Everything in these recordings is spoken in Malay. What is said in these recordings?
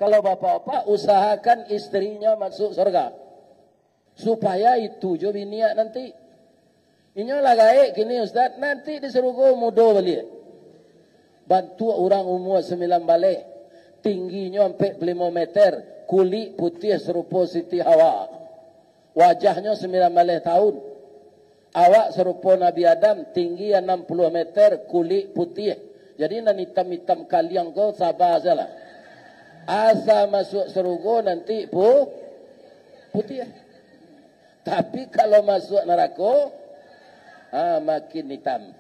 Kalau bapak-bapak usahakan istrinya masuk surga. Supaya itu jo biniak nanti. Inyo lagai gini Ustaz, nanti disuruh go mudo balik. Bantu orang umur 9 balik. Tingginya sampai 5 meter. Kulit putih serupa Siti Hawa. Wajahnya 9 balik tahun. Awak serupa Nabi Adam, tinggi 60 meter, kulit putih. Jadi nan hitam-hitam kaliang kau sabar saja lah. Asa masuk surga nanti putih. Tapi kalau masuk neraka, makin hitam.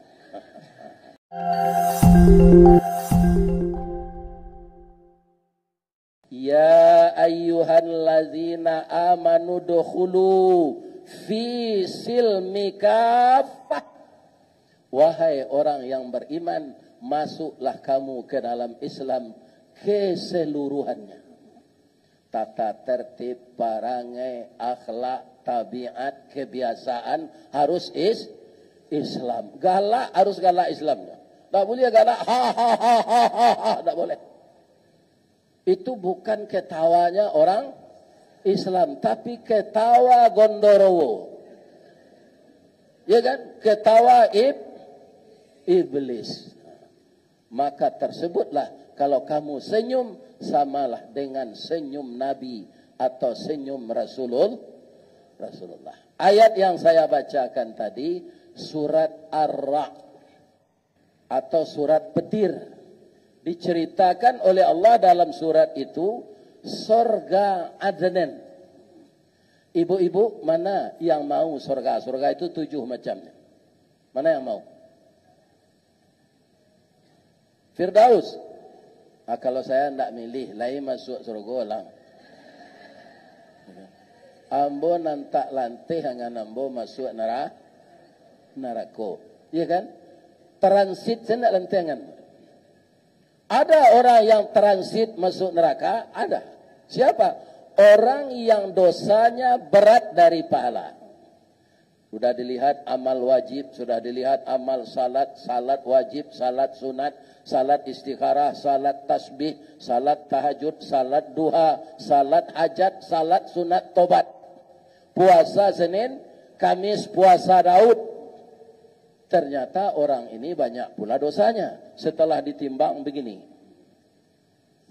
Ya ayyuhallazina amanu dukhulu fi silmi kafah. Wahai orang yang beriman, masuklah kamu ke dalam Islam keseluruhannya. Tata tertib, perangai, akhlak, tabiat, kebiasaan harus Islam. Galak harus galak Islamnya. Tak boleh galak ha. Tak boleh. Itu bukan ketawanya orang Islam, tapi ketawa Gondorowo. Ya kan? Ketawa iblis. Maka tersebutlah kalau kamu senyum, samalah dengan senyum Nabi atau senyum Rasulullah. Ayat yang saya bacakan tadi, surat Ar-Ra'd atau surat Petir. Diceritakan oleh Allah dalam surat itu, surga Adnan. Ibu-ibu, mana yang mau surga? Surga itu 7 macamnya. Mana yang mau? Firdaus. Kalau saya tidak milih, lain masuk surga lah. Ambo nantak lantih dengan ambo masuk neraka. Iya kan? Transit saya tidak lantih dengan. Ada orang yang transit masuk neraka? Ada. Siapa? Orang yang dosanya berat dari pahala. Sudah dilihat amal wajib, sudah dilihat amal salat, salat wajib, salat sunat, salat istikharah, salat tasbih, salat tahajud, salat duha, salat hajat, salat sunat tobat. Puasa Senin, Kamis puasa Daud. Ternyata orang ini banyak pula dosanya. Setelah ditimbang begini.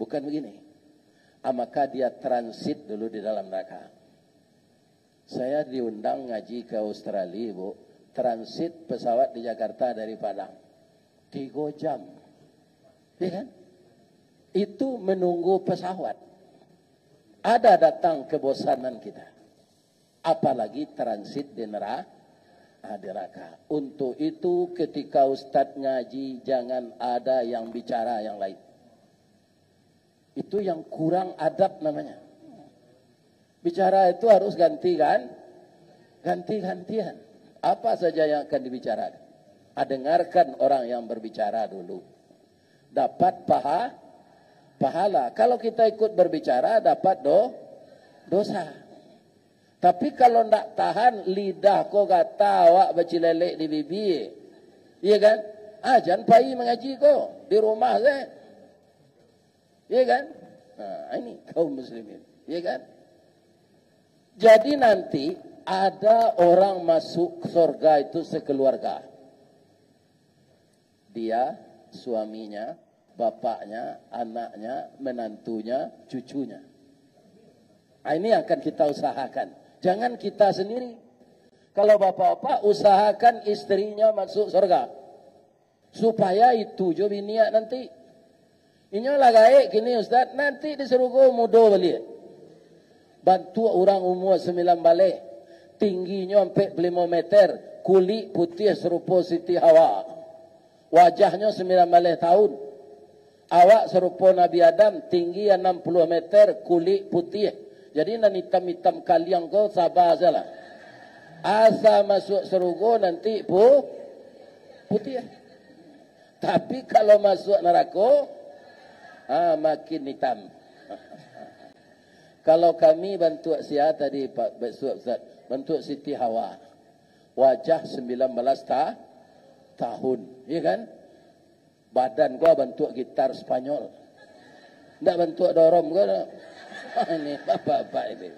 Bukan begini. Maka dia transit dulu di dalam neraka. Saya diundang ngaji ke Australia, Bu. Transit pesawat di Jakarta dari Padang. 3 jam. Ya kan? Itu menunggu pesawat. Ada datang kebosanan kita. Apalagi transit di neraka. Untuk itu ketika Ustadz ngaji, jangan ada yang bicara yang lain. Itu yang kurang adab namanya. Bicara itu harus gantian. Apa saja yang akan dibicarakan. Dengarkan orang yang berbicara dulu. Dapat pahala. Kalau kita ikut berbicara dapat dosa. Tapi kalau tidak tahan, lidah kau kata awak bercilelek di bibir. Iya kan? Jangan pergi mengaji kau di rumah saya. Iya kan? Ini kaum muslimin. Iya kan? Jadi nanti ada orang masuk surga itu sekeluarga. Dia, suaminya, bapaknya, anaknya, menantunya, cucunya. Ini yang akan kita usahakan. Jangan kita sendiri. Kalau bapak-bapak usahakan istrinya masuk surga. Supaya itu jo biniak nanti. Inyo lagai gini Ustaz, nanti disuruh go mudo balik. Bantu orang umur 9 balik. Tingginya sampai 5 meter. Kulit putih serupa Siti Hawa. Wajahnya 9 balik tahun. Awak serupa Nabi Adam, tinggi 60 meter, kulit putih. Jadi nan hitam-hitam kaliang kau sabar saja lah. Asa masuk surga nanti putih. Tapi kalau masuk neraka, makin hitam. Kalau kami bantu sia tadi Pak Ustaz, bantu Siti Hawa. Wajah 19 tahun, ya kan? Badan gua bantu gitar Spanyol. Ndak bentuk dorom ke? Ini bapak-bapak ini.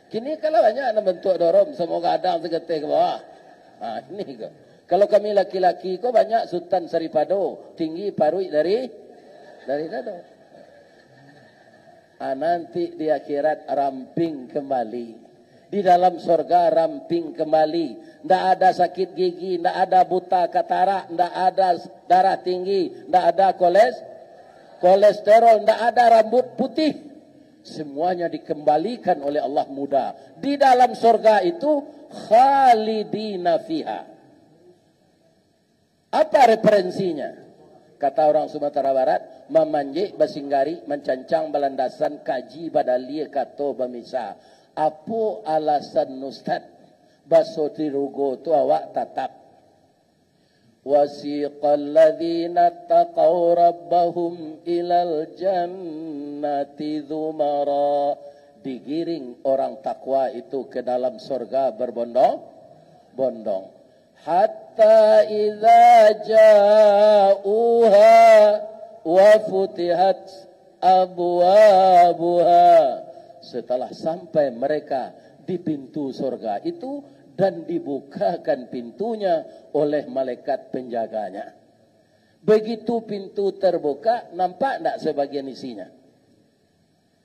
Kini kalau banyak nak bentuk dorom, semua kadang segetik ke bawah. Ini ke. Kalau kami laki-laki kok banyak Sultan Saripado, tinggi parui dari dado. Nanti di akhirat ramping kembali. Di dalam surga ramping kembali. Tidak ada sakit gigi, tidak ada buta katarak, tidak ada darah tinggi, tidak ada kolesterol, tidak ada rambut putih. Semuanya dikembalikan oleh Allah muda. Di dalam surga itu khalidina fiha. Apa referensinya? Kata orang Sumatera Barat, memanjik basinggari, mencancang balandasan, kaji badalia kato bamisa. Apa alasan Ustaz baso tirugo tu awak tatap? Wasiqal ladzina taqaw rabbahum ilal jannati dzumara. Digiring orang takwa itu ke dalam surga berbondong-bondong. Hatta idza ja'uha wa futihat abwabuha. Setelah sampai mereka di pintu surga itu dan dibukakan pintunya oleh malaikat penjaganya. Begitu pintu terbuka, nampak tak sebagian isinya?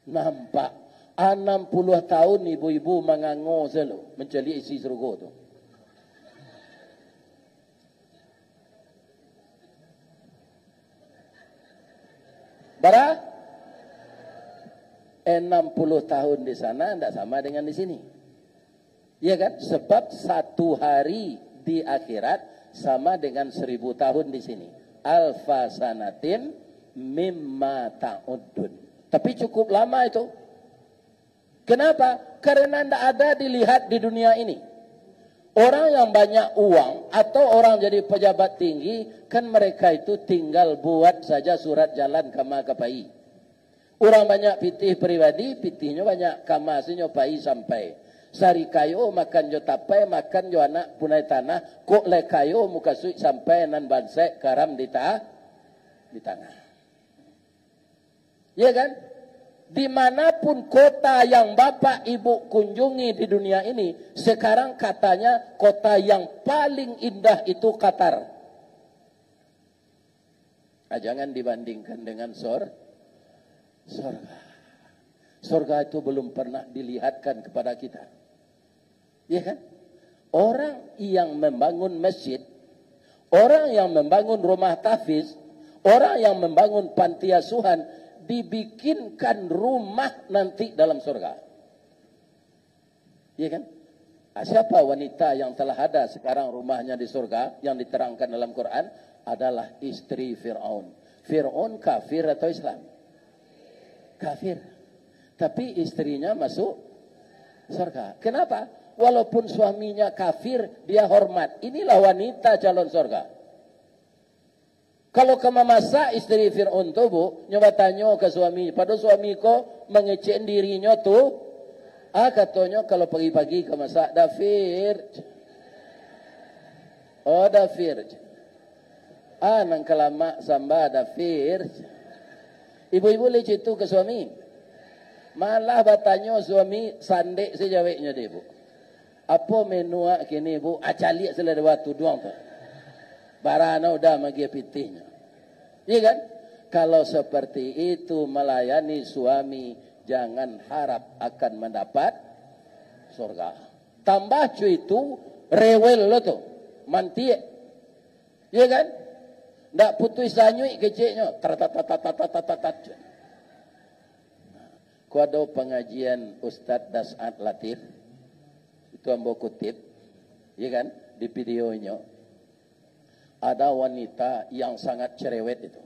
Nampak. 60 tahun ibu-ibu mengango selalu mencari isi surga itu. Berapa? 60 tahun di sana tidak sama dengan di sini. Ya kan? Sebab satu hari di akhirat sama dengan 1000 tahun di sini. Alfa sanatin mimma ta'uddun. Tapi cukup lama itu. Kenapa? Karena tidak ada dilihat di dunia ini. Orang yang banyak uang atau orang jadi pejabat tinggi, kan mereka itu tinggal buat saja surat jalan kama kapai. Orang banyak pitih pribadi, pitihnya banyak kamasinya pai sampai. Sari kayo makan jo tapai, makan jo anak punai tanah, kok le kayo muka suik sampai nan bansek karam di tanah. Ya kan? Dimanapun kota yang bapak ibu kunjungi di dunia ini, sekarang katanya kota yang paling indah itu Qatar. Jangan dibandingkan dengan surga. Surga itu belum pernah dilihatkan kepada kita. Ya kan? Orang yang membangun masjid, orang yang membangun rumah tahfiz, orang yang membangun panti asuhan, dibikinkan rumah nanti dalam surga. Ya kan? Siapa wanita yang telah ada sekarang rumahnya di surga yang diterangkan dalam Quran adalah istri Fir'aun. Fir'aun kafir atau Islam? Kafir. Tapi istrinya masuk surga. Kenapa? Walaupun suaminya kafir, dia hormat. Inilah wanita calon surga. Kalau kamu masak istri Fir'aun tu bu, nyoba tanya ke suami. Pada suami ko mengecek dirinya tu. Katanya kalau pagi-pagi kamu masak, Dafir. Oh Dafir. Nang kelama samba Dafir. Ibu-ibu leceh itu ke suami. Malah bertanya suami sandek sejawabnya dia bu. Apa menu kini bu? Acalik selada waktu doang tu. Barana udah magi pitihnya. Iya kan? Kalau seperti itu melayani suami, jangan harap akan mendapat surga. Tambah cuy itu rewel lo tu. Mantie. Iya kan? Ndak putus sanyui keciknya. Tat. Ku ada pengajian Ustadz Das'ad Latif. Itu ambo kutip. Ya kan? Di videonya. Ada wanita yang sangat cerewet itu.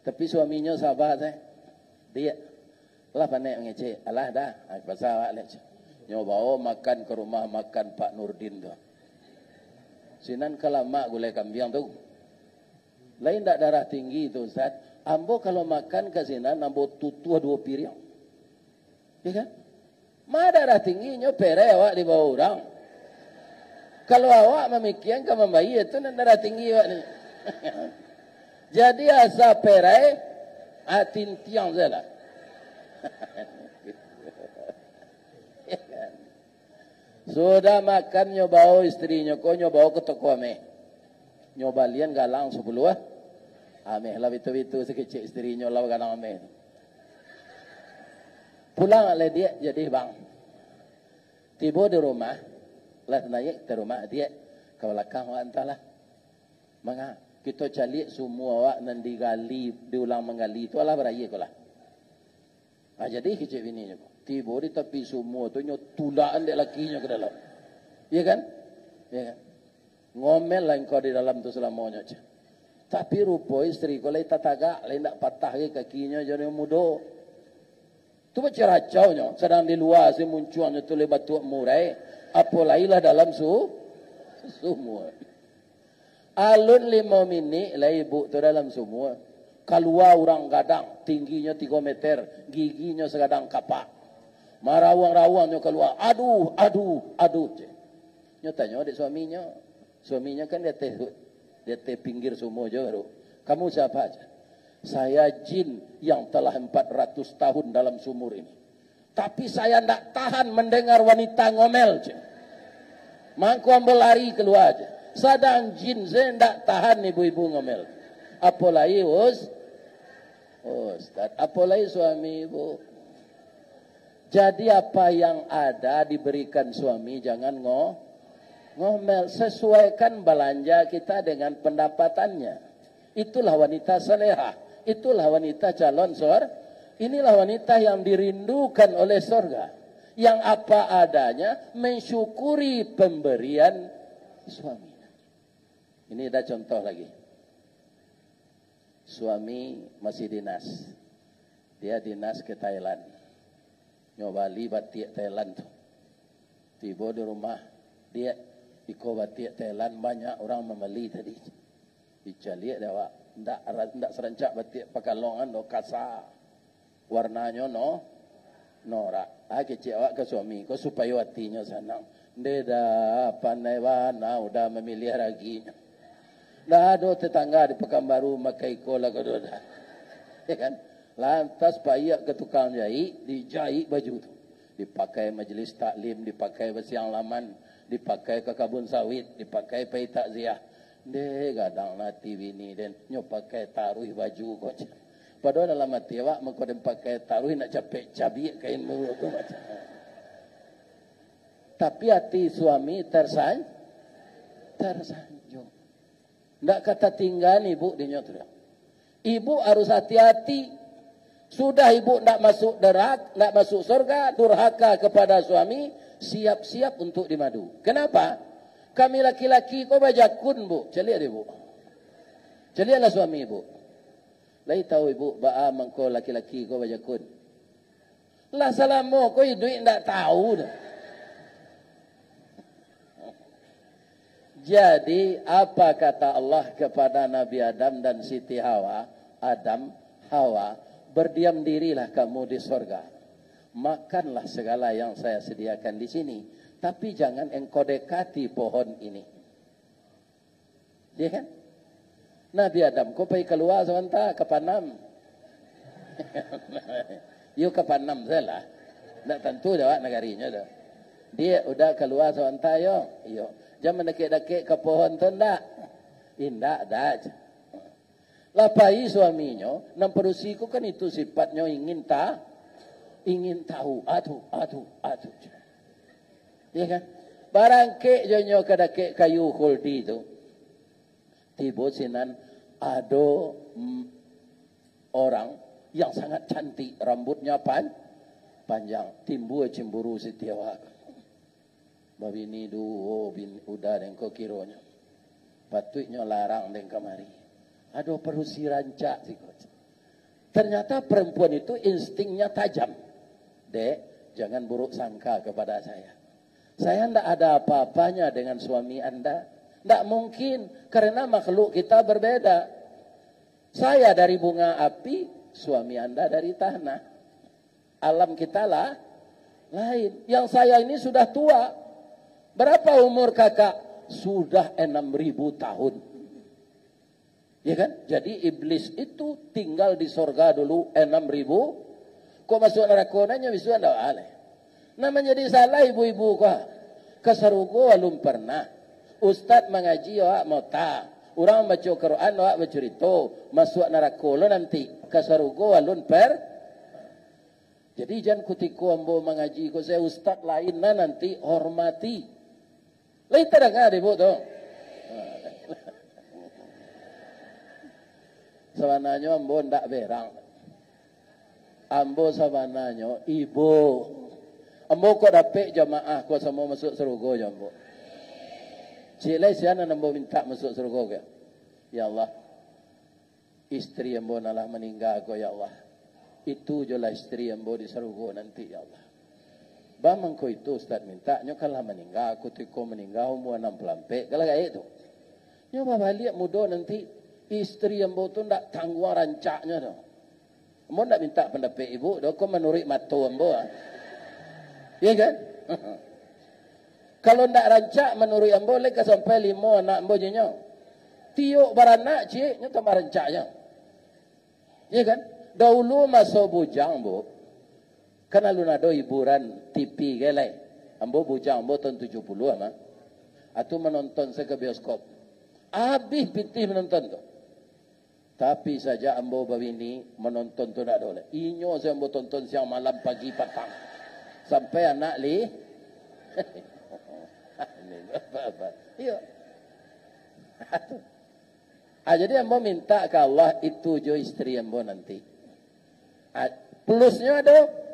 Tapi suaminya sahabat dia. Lah pandai ngecek. Alah dah. Pasal awak lek. Nyoba makan ke rumah makan Pak Nurdin tu. Sinan kalamak gulai kambing tu. Lain tak darah tinggi itu Ustaz. Ambo kalau makan ke sinan ambo tutua 2 piring. Ya kan? Ma darah tingginya pere awak di bawah orang. Kalau awak memikirkan kamu bayi itu darah tinggi awak ni. Jadi asa pere Tintiang saya lah. Sudah makan nyobao istrinya ko nyobao ke toko ame. Nyoba lian galang 10 ame lah itu sekecil istrinya lah galang ame. Pulang oleh dia jadi bang. Tiba di rumah lah naik ke rumah dia ke belakang wa antalah. Manga kita cari semua wak nan digali diulang menggali itu lah beraya ko lah. Jadi kecil bininya ko. Tiba di tepi semua tu tulaan dek lakinya ke dalam. Iya kan? Iya kan? Ngomel lah engkau di dalam tu selamanya. Tapi rupa istri ko lain tataga, lain tak patah ke kakinya jadi muda. Tu macam racaunya. Sedang di luar si munculnya tu lebat tuak murai. Apalailah dalam semua. Alun 5 minit lah ibu tu dalam semua. Keluar orang gadang, tingginya 3 meter, giginya segadang kapak. Marawang-rawangnya keluar, aduh. Nyo tanya adik suaminya kan dia teh pinggir semua je. Kamu siapa aja? Saya jin yang telah 400 tahun dalam sumur ini. Tapi saya tidak tahan mendengar wanita ngomel je. Mangku ambil lari keluar aja. Sadang jin saya tidak tahan ibu-ibu ngomel. Apalagi Ustaz, apalagi suami ibu. Jadi apa yang ada diberikan suami jangan ngomel. Sesuaikan belanja kita dengan pendapatannya. Itulah wanita salehah. Itulah wanita calon surga. Inilah wanita yang dirindukan oleh surga. Yang apa adanya mensyukuri pemberian suami. Ini ada contoh lagi. Suami masih dinas. Dia dinas ke Thailand. Nyobali batik Thailand tu. Tiba di rumah dia iko batik Thailand banyak orang membeli tadi. Dicari dia wak ndak serencak batik pakalongan no kasar. Warnanya norak. Kecik awak ke suami ko supaya hatinya senang. Dia dah pandai warna udah memilih raginya. Dah ada tetangga di Pekanbaru makai iko lah ko dah. Ya kan? Lantas payak ke tukang jahit, dijahit baju tu. Dipakai majlis taklim, dipakai bersiang laman, dipakai ke kabun sawit, dipakai pai takziah. Dia gadang nanti bini dan nyo pakai taruh baju kau. Padahal dalam hati awak mengko dem pakai taruh nak capek cabik kain mulu tu macam. Tapi hati suami tersanjung. Ndak kata tinggal ibu di nyo tu. Ibu harus hati-hati. Sudah ibu nak masuk nak masuk surga, durhaka kepada suami, siap-siap untuk dimadu. Kenapa? Kami laki-laki kau bajakun bu, celik dia bu. Celiklah suami ibu. Lai tahu ibu, ba'a mengkau laki-laki kau bajakun. Lah salamu kau duit tak tahu dah. Jadi apa kata Allah kepada Nabi Adam dan Siti Hawa? Hawa. Berdiam dirilah kamu di surga. Makanlah segala yang saya sediakan di sini. Tapi jangan engkau dekati pohon ini. Ya kan? Nabi Adam, kau pergi keluar sebentar ke Panam. You ke Panam salah. Tak tentu dah negarinya dah. Dia udah keluar sebentar yo. Jangan dekik-dekik ke pohon tu ndak. Indak dah. Lapai suaminya, namperusiku kan itu sifatnya ingin tahu, aduh. Ya kan? Barang kek jonyo kada kek kayu holdi itu. Tiba sinan ada orang yang sangat cantik, rambutnya panjang, timbul cemburu setiawak. Babi ni udah dengko kironya. Patutnya larang deng kamari. Aduh perusi rancak sih. Ternyata perempuan itu instingnya tajam. Dek, jangan buruk sangka kepada saya. Saya tidak ada apa-apanya dengan suami Anda. Tidak mungkin, karena makhluk kita berbeda. Saya dari bunga api, suami Anda dari tanah. Alam kita lah lain. Yang saya ini sudah tua. Berapa umur kakak? Sudah 6.000 tahun. Ya kan? Jadi iblis itu tinggal di sorga dulu 6.000. Kok masuk neraka nanya bisu ndak aleh. Namanya jadi salah ibu-ibu kok. Kesarugo walum pernah. Ustaz mengaji awak mau ta. Orang baca Quran awak bercerita. Masuk neraka lo nanti. Kesarugo walun per. Jadi jangan kutiku ambo mengaji kok saya ustaz lain nanti hormati. Lain tak dengar ibu tu. Sabananya ambo ndak berang. Ambo sabananya ibu. Ambo kok dapat jamaah kok semua masuk surga je ambo. Cilai siapa ambo minta masuk surga ke? Ya Allah. Istri ambo nalah meninggal kok ya Allah. Itu je lah istri ambo di surga nanti ya Allah. Bamang ko itu Ustaz minta nyo kalah meninggal aku tiko meninggal umur 60 kalau kayak itu. Nyo balik muda nanti istri ambo tu ndak tangguh rancaknya tu. Ambo ndak minta pendapat ibu, dah kau menurut matu ambo. Ya kan? Kalau ndak rancak menurut ambo lek sampai 5 anak ambo jenyo. Tiuk baranak cik nyo tambah rancaknya. Ya kan? Dahulu masa bujang ambo. Kan alun ada hiburan TV gelai. Ambo bujang ambo tahun 70 ama. Atu menonton saya ke bioskop. Habis pitih menonton tu. Tapi saja ambo bawini menonton tu tak boleh. Inyo saya ambo tonton siang malam pagi petang. Sampai anak li. Iya. Jadi ambo minta ke Allah itu jo istri ambo nanti. Plusnya ada.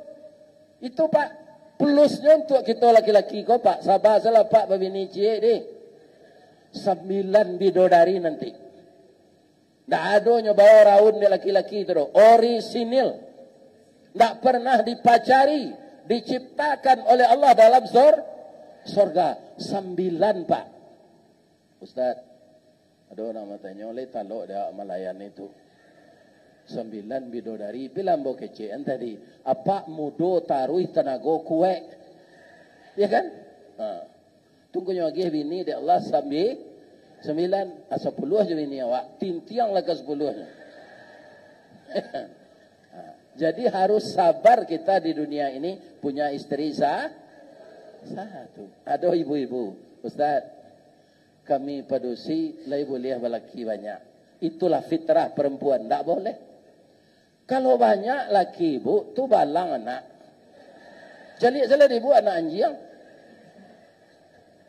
Itu pak. Plusnya untuk kita laki-laki kok pak. Sabar salah pak bawini cie di. 9 bidodari nanti. Tak ada nyoba raun dia laki-laki itu. Orisinil. Tak pernah dipacari. Diciptakan oleh Allah dalam sorga. 9 pak. Ustaz. Ada orang matanya oleh taluk dia Malayan itu. 9 bidodari. Bilang bo kecil tadi. Apa mudo taruh tenaga kue. Ya kan? Tunggu lagi bini dia Allah sambil 9, 10 je bini awak. Tintiang lah ke 10. Jadi harus sabar kita di dunia ini punya istri satu. Ada ibu-ibu. Ustaz, kami padusi lai boleh balaki banyak. Itulah fitrah perempuan. Tak boleh. Kalau banyak laki ibu, tu balang anak. Jalik-jalik ibu anak anjing.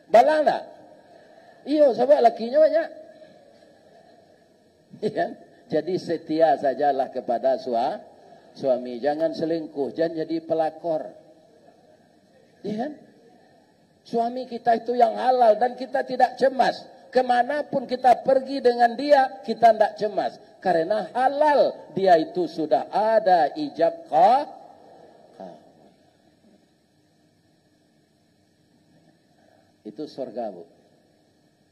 Balang tak? Iyo, sebab lakinya banyak. Ya. Jadi setia sajalah kepada suami. Jangan selingkuh. Jangan jadi pelakor. Ya. Suami kita itu yang halal dan kita tidak cemas. Kemanapun kita pergi dengan dia, kita tidak cemas. Karena halal dia itu sudah ada ijab Itu surga bu.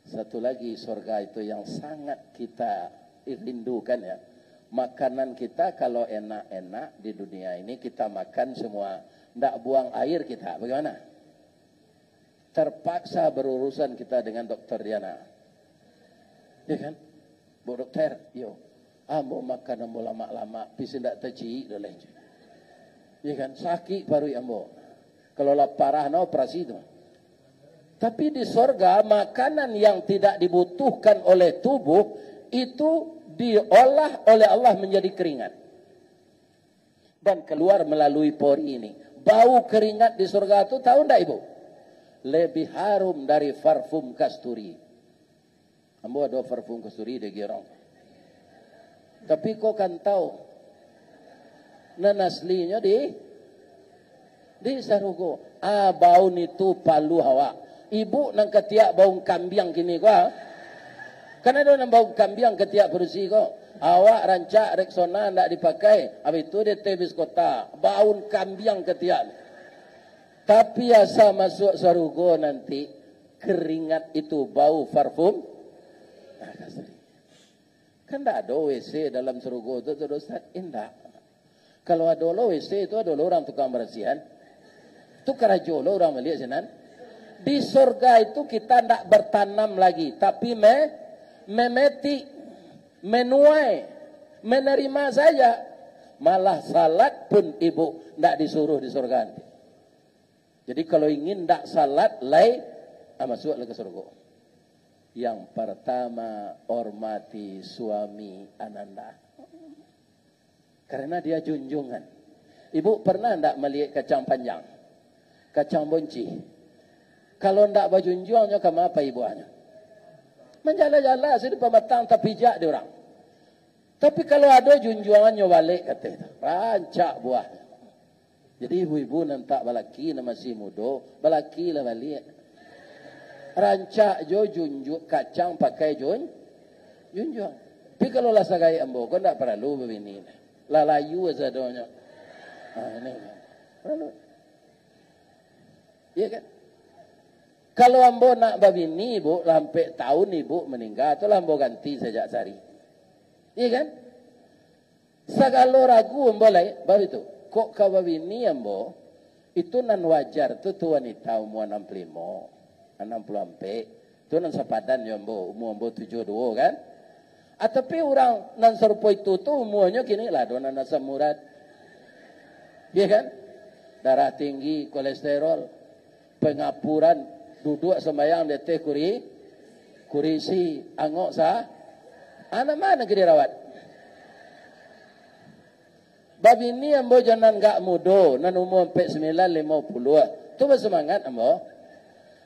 Satu lagi surga itu yang sangat kita rindukan ya. Makanan kita kalau enak-enak di dunia ini kita makan semua. Tidak buang air kita. Bagaimana? Terpaksa berurusan kita dengan dokter Diana. Ya kan? Bu dokter, yo. Ambo makan ambo lama-lama. Bisa tidak terci. Ya kan? Sakit baru ambo. Kalau parah na operasi itu. Tapi di sorga makanan yang tidak dibutuhkan oleh tubuh itu diolah oleh Allah menjadi keringat. Dan keluar melalui pori ini. Bau keringat di sorga itu tahu tidak ibu? Lebih harum dari parfum kasturi. Ambo ada parfum kasturi di gerong. Tapi kau kan tahu. Nan aslinya di sarugo. Bau itu palu hawa. Ibu nang ketiak bau kambing kini kau. Karena ada nang bau kambing ketiak bersih kau. Awak rancak Rexona ndak dipakai. Habis itu dia tebis kota. Bau kambing ketiak. Tapi asa masuk sarugo nanti keringat itu bau parfum. Kan tak ada WC dalam sarugo itu Ustaz. Indah. Kalau ada WC itu ada orang tukang bersihan. Itu kerajolo orang melihat senan. Di surga itu kita tidak bertanam lagi. Tapi memeti. menuai, menerima saja. Malah salat pun ibu tidak disuruh di surga nanti. Jadi kalau ingin tidak salat, masuklah ke surga. Yang pertama, hormati suami Ananda. Karena dia junjungan. Ibu pernah tidak melihat kacang panjang? Kacang bonci. Kalau tidak berjunjungnya, kamu apa ibunya? Menjala-jala, sedih pematang tak pijak dia orang. Tapi kalau ada junjungannya balik, katanya, rancak buah. Jadi ibu-ibu nantak balaki na masih muda, balaki lah balik. Rancak jo junjuk kacang pakai junjung. Tapi kalau lah sagai ambo, kau tak perlu begini. Lalayu azadonya. Ini perlu. Iya kan? Kalau ambo nak babini ibu, sampai tahun ibu meninggal, itu ambo ganti sejak sehari. Iya kan? Segala ragu ambo lain, baru itu. Kok kau babini ambo, itu nan wajar, itu wanita umur 65, 60 ampe. Itu nan sepadan ya ambo, umur ambo 72 kan? Tapi orang nan serupa itu tuh umurnya kini lah, donan asam urat. Iya kan? Darah tinggi, kolesterol, pengapuran, duduk sembahyang dete kurisi, angok sah. Anak mana ke dirawat? Babi ini ambo jangan gak mudo, nan umur 49-50. Tu bersemangat ambo.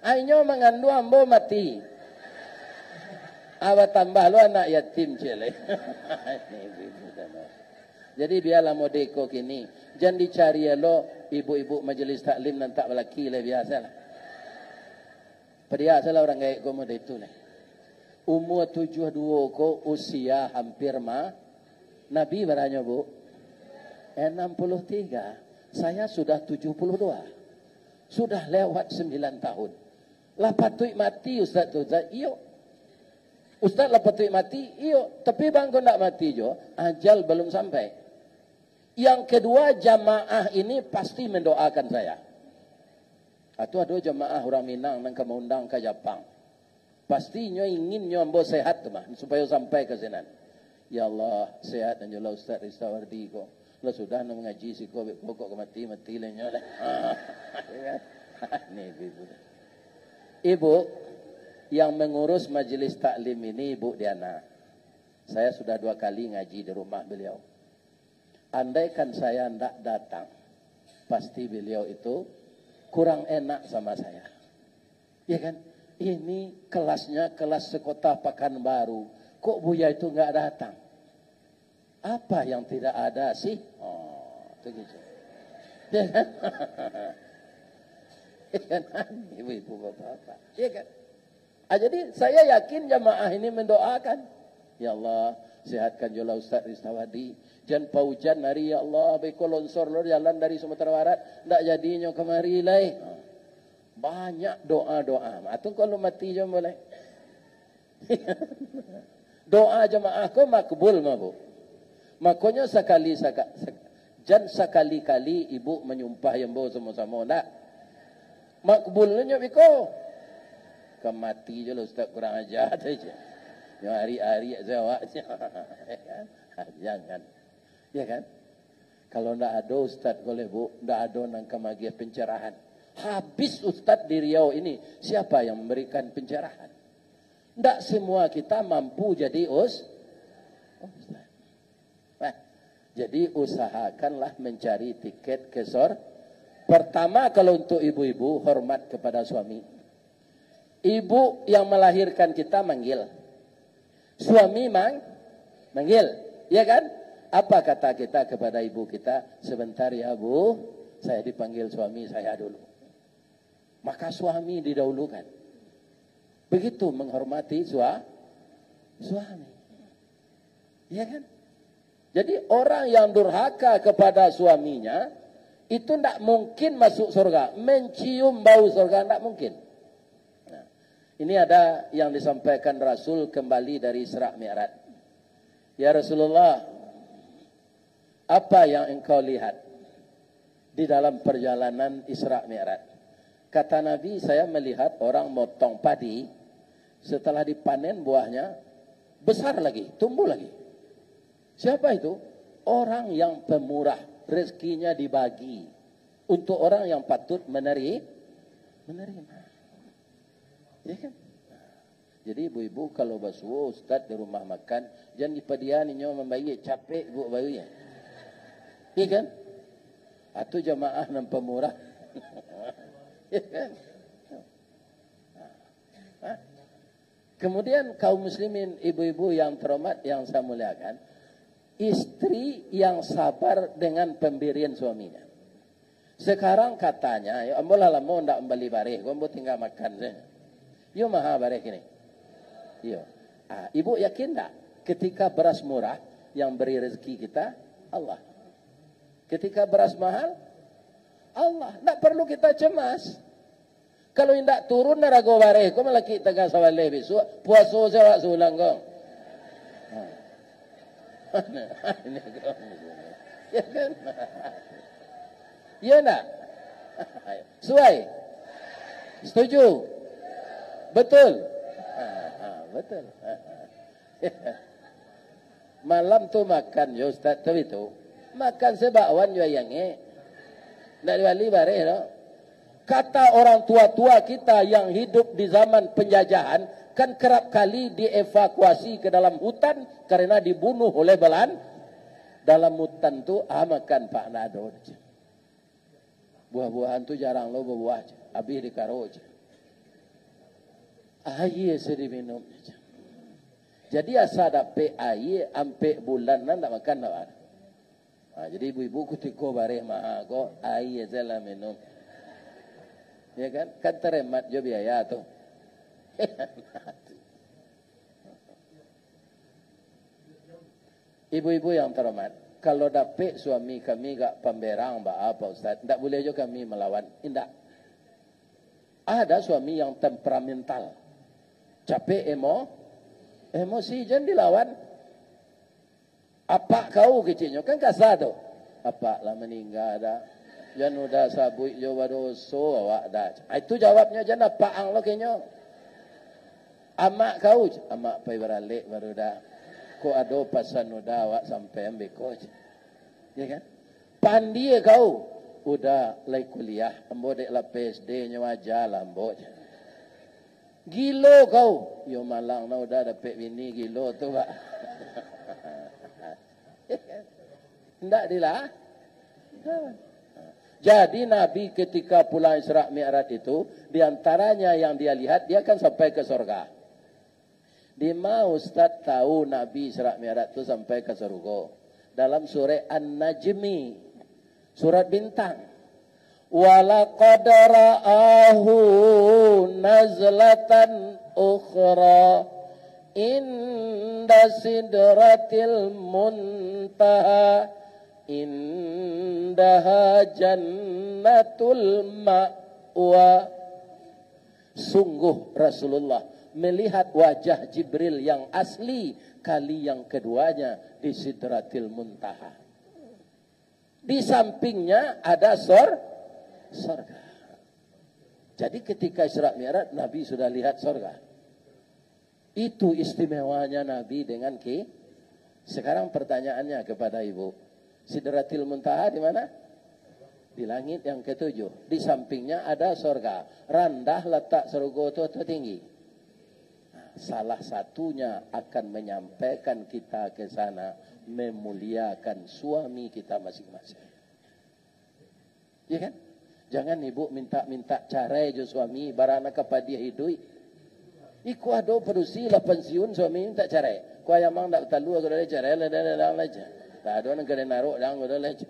Ainyo mengandung ambo mati. Awak tambah lu anak yatim cile. Jadi biarlah modeko kini. Jangan dicari lo ibu-ibu majelis taklim nan tak lelaki lah biasalah. Biasalah orang kayak gue model itu lah. Umur 72 ko usia hampir Nabi beranya bu 63. Saya sudah 72. Sudah lewat 9 tahun. Lapatui mati Ustaz tu. Iyo. Ustaz lapatui mati. Iyo. Tapi bang kau nak mati jo. Ajal belum sampai. Yang kedua, jamaah ini pasti mendoakan saya. Atau ada jamaah orang Minang yang mengundang ke Jepang. Pastinya ingin nyombo sehat tu mah supaya sampai ke sana. Ya Allah, sehat dan jula Ustaz Ristawardi ko. Lo sudah nak mengaji si ko pokok ke mati lenyol. Ibu yang mengurus majelis taklim ini Ibu Diana. Saya sudah 2 kali ngaji di rumah beliau. Andaikan saya tidak datang, pasti beliau itu kurang enak sama saya. Ya kan? Ini kelasnya kelas sekota Pekanbaru. Kok Buya itu nggak datang? Apa yang tidak ada sih? Oh, itu gitu. Ya kan? Ya kan? Ibu-ibu bapak-bapak. Ya kan? Jadi saya yakin jamaah ini mendoakan. Ya Allah, sehatkan jula Ustaz Ristawadi. Jangan paujan hari ya Allah, beko longsor lor jalan dari Sumatera Barat, ndak jadinya kemari lai. Banyak doa-doa. Atau kalau mati je boleh. Doa jemaah ko makbul mabu. Makanya jangan sekali-kali ibu menyumpah yang bawa sama-sama ndak. Makbulnya beko. Kemati je lo Ustaz kurang ajar aja. Yang hari-hari jawab. Jangan. Ya kan? Kalau tidak ada Ustaz boleh bu, tidak ada nangka magia pencerahan. Habis Ustaz di Riau ini, siapa yang memberikan pencerahan? Tidak semua kita mampu jadi Ustaz. Nah, jadi usahakanlah mencari tiket ke SOR. Pertama kalau untuk ibu-ibu, hormat kepada suami. Ibu yang melahirkan kita manggil. Suami manggil. Ya kan? Apa kata kita kepada ibu kita? Sebentar ya bu, saya dipanggil suami saya dulu. Maka suami didahulukan. Begitu menghormati suami. Ya kan? Jadi orang yang durhaka kepada suaminya, itu tidak mungkin masuk surga. Mencium bau surga tidak mungkin. Nah, ini ada yang disampaikan Rasul kembali dari Isra Mi'raj. Ya Rasulullah, apa yang engkau lihat di dalam perjalanan Isra Mi'raj? Kata Nabi, saya melihat orang motong padi, setelah dipanen buahnya, besar lagi, tumbuh lagi. Siapa itu? Orang yang pemurah, rezekinya dibagi untuk orang yang patut menerima. Ya kan? Jadi ibu-ibu kalau basuh ustaz di rumah makan, jangan dipadiani nyo membayi capek bu bayunya. Iya kan? Atau jamaah nan pemurah. Ya kan? Kemudian kaum muslimin, ibu-ibu yang terhormat yang saya muliakan, istri yang sabar dengan pemberian suaminya. Sekarang katanya, ya ambolah lamo ndak membeli bareh, gua tinggal makan saja. Yo maha bareh ini. Yo. Ibu yakin tak ketika beras murah yang beri rezeki kita Allah. Ketika beras mahal Allah. Tak perlu kita cemas. Kalau tidak turun narago bareh, kau malaki tengah sawale besok puasa saya sulang kau. Ya kan? Ya nak? Suai? Setuju? Betul? Betul. Malam tu makan yo Ustaz tu itu. Makan sebakwan yo yange. Ndak diwali bareh no. Kata orang tua-tua kita yang hidup di zaman penjajahan kan kerap kali dievakuasi ke dalam hutan karena dibunuh oleh Belanda. Dalam hutan tu makan Pak Nado. Buah-buahan tu jarang lo berbuah. Habis dikaro je. Air sedih minum. Jadi asal dapat air ampe bulanan tak makan tak. Jadi ibu-ibu kutiko bareh maha ko air saja minum. Ya kan? Kan teremat jo biaya tu. Ibu-ibu yang terhormat, kalau dapat suami kami gak pemberang apa Ustaz, tak boleh juga kami melawan. Indah. Ada suami yang temperamental. Capek emosi jangan dilawan. Apa kau kecilnya kan kasar tu. Apa lah meninggal dah. Jangan udah sabui jo badoso awak dah. Itu jawabnya jangan apa ang lo kenyo. Amak kau, amak pai beralik baru dah. Ko ado pasan udah awak sampai ambil ko. Ya kan? Pandi kau udah lagi kuliah, ambo dek la PSD nya wajah lambo. Gilo kau, yo malang na udah dapat bini gilo tu pak. Ndak dilah. Jadi Nabi ketika pulang Isra Mi'raj itu, diantaranya yang dia lihat, dia kan sampai ke surga. Di mana Ustaz tahu Nabi Isra Mi'raj itu sampai ke surga? Dalam surah An-Najmi, surat bintang. Walaqad ra'ahu nazlatan ukhra inda sidratil muntaha indaha jannatul ma'wa. Sungguh Rasulullah melihat wajah Jibril yang asli kali yang keduanya di Sidratil Muntaha. Di sampingnya ada sorga. Jadi ketika Isra Mi'raj Nabi sudah lihat sorga. Itu istimewanya Nabi dengan Sekarang pertanyaannya kepada ibu, Sidratil Muntaha di mana? Di langit yang ketujuh. Di sampingnya ada sorga. Rendah letak surga itu tinggi. Nah, salah satunya akan menyampaikan kita ke sana, memuliakan suami kita masing-masing. Ya kan? Jangan ibu minta carai jo suami barana kepada dia hidup. Iku ado perusi lah pensiun suami minta carai. Ku ayamang dak talu aku dah carai lah aja. Tak ada nak kena naruh dah aku dah aja.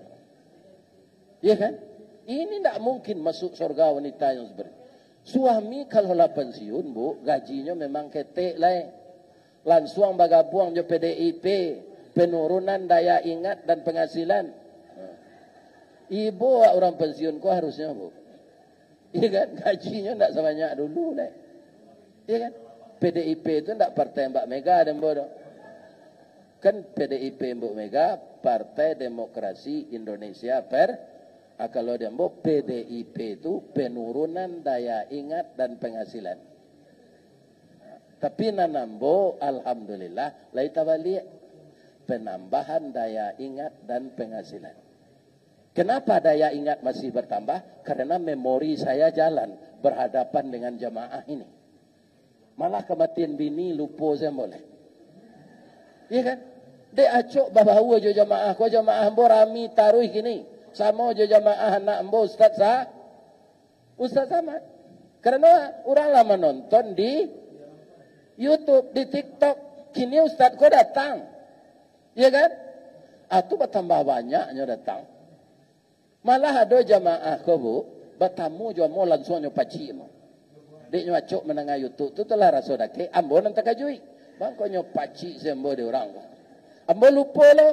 Ya kan? Ini tak mungkin masuk surga wanita yang seperti. Suami kalau lah pensiun bu, gajinya memang ketek lah. Langsung bagabung jo PDIP, penurunan daya ingat dan penghasilan. Ibu orang pensiun kau harusnya bu. Iya kan? Gajinya tak sebanyak dulu lah. Iya kan? PDIP itu tak partai Mbak Mega dan bodoh. Kan PDIP Mbak Mega, Partai Demokrasi Indonesia kalau dia Mbak PDIP itu penurunan daya ingat dan penghasilan. Tapi nanambo alhamdulillah lai tabalik penambahan daya ingat dan penghasilan. Kenapa daya ingat masih bertambah? Karena memori saya jalan berhadapan dengan jamaah ini. Malah kematian bini lupa saya boleh. Iya kan? Dek acok bahawa jo jamaah ko jamaah ambo rami taruh gini. Sama jo jamaah anak ambo Ustaz Samad. Karena orang lama nonton di YouTube, di TikTok. Kini Ustaz ko datang. Iya kan? Itu bertambah banyaknya datang. Malah ada jamaah ko bu, bertamu jo mo langsung nyo paci mo. Dek nyo acok menengah YouTube tu telah rasa dake ambo nan takajui. Bang ko nyo paci sembo de orang. Ambo lupa lo,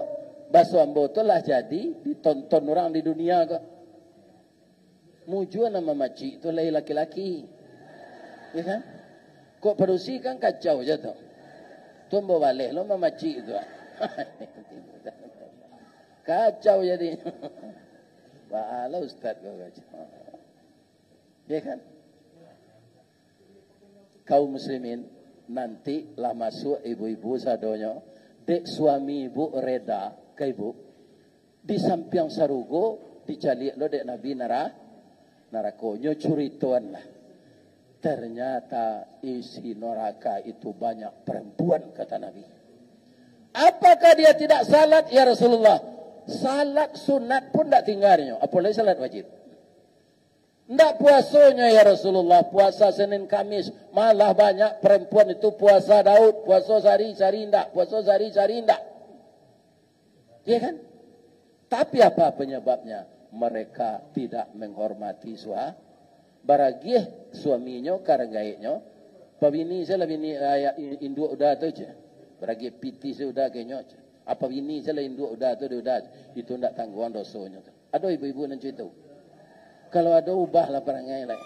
baso ambo tu lah jadi ditonton orang di dunia ko. Muju nama maci tu lai laki-laki. Ya kan? Kok perusi kan kacau je tu. Tu ambo balik lo mamaci tu. Kacau jadi. Wala Ustaz kau kacau. Ya kan? Kaum muslimin nanti lah masuk ibu-ibu sadonyo. Dek suami ibu reda ke ibu. Di samping sarugo dicalik lo dek Nabi narako. Nyo curituan lah. Ternyata isi neraka itu banyak perempuan kata Nabi. Apakah dia tidak salat ya Rasulullah? Salat sunat pun tak tinggalnya. Apalagi salat wajib. Tidak puasanya ya Rasulullah. Puasa Senin Kamis. Malah banyak perempuan itu puasa Daud. Puasa sehari-hari tidak. Puasa sehari-hari tidak. Ya kan? Tapi apa penyebabnya? Mereka tidak menghormati suami. Baragih suaminya karagaiknya. Pabini saya lebih induk udah tu je. Baragih piti saya udah kayaknya je. Apa bini saya induk udah tu dia udah. Itu tidak tanggungan dosanya tu. Ada ibu-ibu yang cerita. Kalau ada ubahlah perangai lain.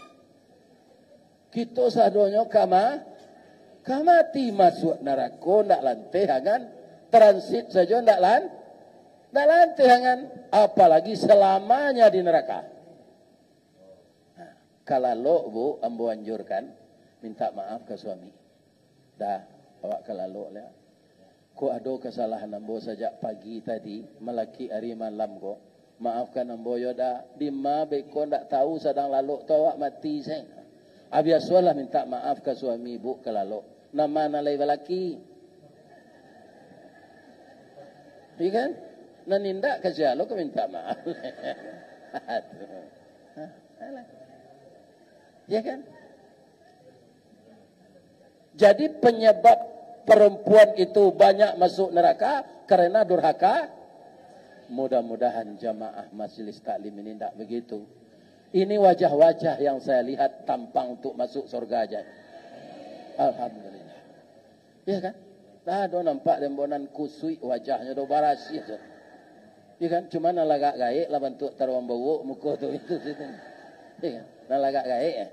Kita sadonyo kamati masuk neraka ndak lantehangan, transit saja ndak lantehangan, apalagi selamanya di neraka. Nah, kalau lo bu ambo anjurkan minta maaf ke suami. Dah awak kalau lo lah. Ko ada kesalahan ambo sejak pagi tadi melaki hari malam ko. Maafkan ambo yoda di ma beko ndak tahu sedang lalu tu awak mati saya. Abiasalah minta maaf ke suami ibu ke lalu. Nama nalai lelaki. Iya kan? Nanindak ke jalo ke minta maaf. Ya kan? Jadi penyebab perempuan itu banyak masuk neraka karena durhaka. Mudah-mudahan jamaah majelis taklim ini tidak begitu. Ini wajah-wajah yang saya lihat tampang untuk masuk surga aja. Alhamdulillah. Ya kan? Dah do nampak lembonan kusui wajahnya do barasi aja. Ya kan? Cuma nalagak gaik lah bentuk taruang bau muka tu itu situ. Ya kan? Nalagak gaik ya.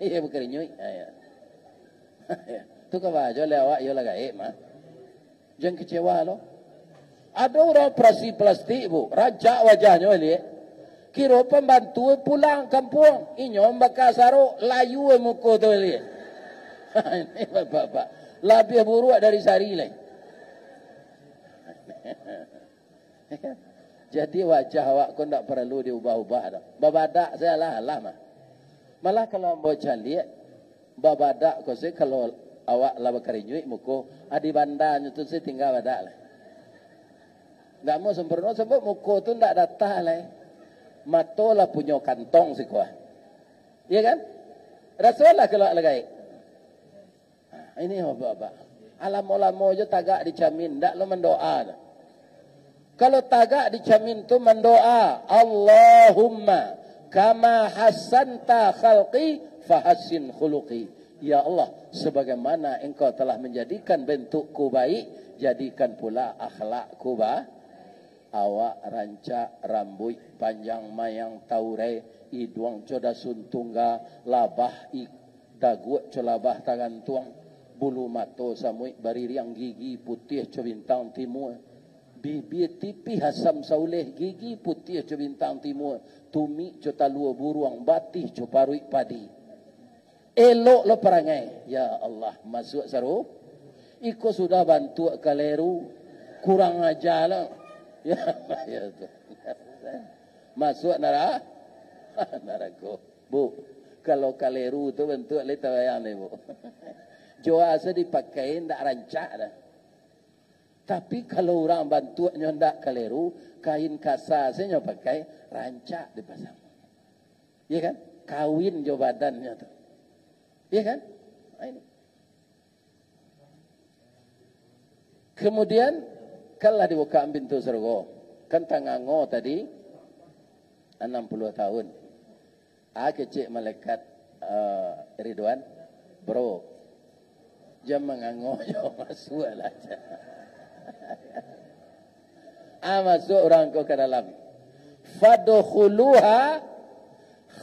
Iya berkerinyui. Ya. Ya. Tu ke baju lewat yo lagaik mah. Jangan kecewa lo. Ada orang operasi plastik bu, rajak wajahnya lihat. Kira pembantu pulang kampung, inyom bakal saruk layu muka tu lihat. Ini bapak-bapak, lebih buruk dari sari lain. Jadi wajah awak kau tak perlu diubah-ubah dah. Babadak saya lah mah. Malah kalau bocah lihat, babadak kau saya kalau awak lah berkerinyui muka, adi bandanya tu saya tinggal badak lah. Tak mau sempurna sebab muka tu tak datang lah. Mata lah punya kantong si kuah. Ya kan? Rasulullah kalau lagi. Ini apa-apa. Alam-alamo je tagak dicamin. Tak lo mendoa. Kalau tagak dicamin tu mendoa. Allahumma kama hasanta khalqi fahassin khuluqi. Ya Allah, sebagaimana engkau telah menjadikan bentukku baik, jadikan pula akhlakku baik. Awak rancak rambut panjang mayang taure iduang coda suntungga labah daguak colabah tangan tuang bulu mato samui baririang gigi putih co bintang timur bibir tipi hasam sauleh gigi putih co bintang timur tumi co talua buruang batih co parui padi elok lo perangai. Ya Allah, masuk seru. Iko sudah bantu kaleru, kurang ajar lah. Ya, ya tu. Masuk neraka. Bu, kalau kaleru tu bentuk lita yang ni bu. Juasa dipakai ndak rancak dah. Tapi kalau orang bantu ndak kaleru, kain kasar saya pakai rancak dipasang. Ya kan? Kawin jo badannya tu. Ya kan? Ini. Kemudian kalau dibuka pintu surga, kan tangango tadi 60 tahun. Kecik malaikat Ridwan, bro, jam mengango jo masuk lah. Masuk orang kau ke dalam. Fadkhuluha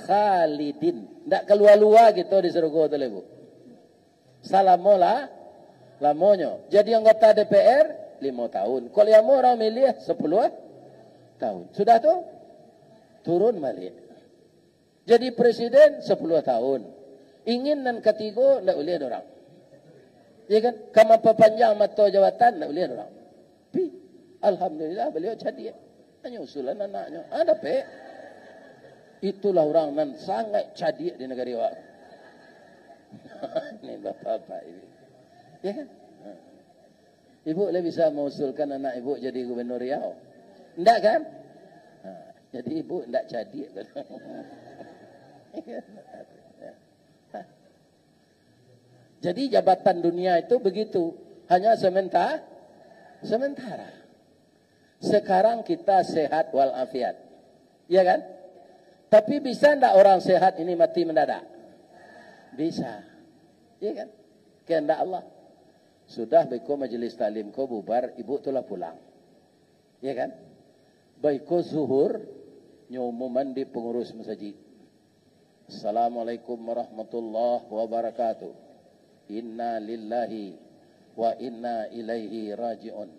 khalidin. Ndak keluar-luar gitu di surga tu lebu. Salamola lamonyo. Jadi anggota DPR 5 tahun. Kalau yang orang milih 10 tahun. Sudah tu turun balik. Jadi presiden 10 tahun. Ingin dan ketiga ndak boleh orang. Ya kan? Kamu perpanjang masa jawatan ndak boleh orang. Tapi alhamdulillah beliau jadi. Hanya usulan anaknya. Ada pe. Itulah orang yang sangat cadik di negara awak. Ini bapak-bapak ini. Ya kan? Ibu le bisa mengusulkan anak ibu jadi gubernur Riau. Enggak kan? Jadi ibu enggak cadik. Jadi jabatan dunia itu begitu. Hanya sementara. Sekarang kita sehat walafiat. Ya kan? Tapi bisa enggak orang sehat ini mati mendadak? Bisa. Ya kan? Kehendak Allah. Sudah beko majelis taklim kau bubar, ibu telah pulang. Ya kan? Beko zuhur, nyomu mandi pengurus masjid. Assalamualaikum warahmatullahi wabarakatuh. Inna lillahi wa inna ilaihi raji'un.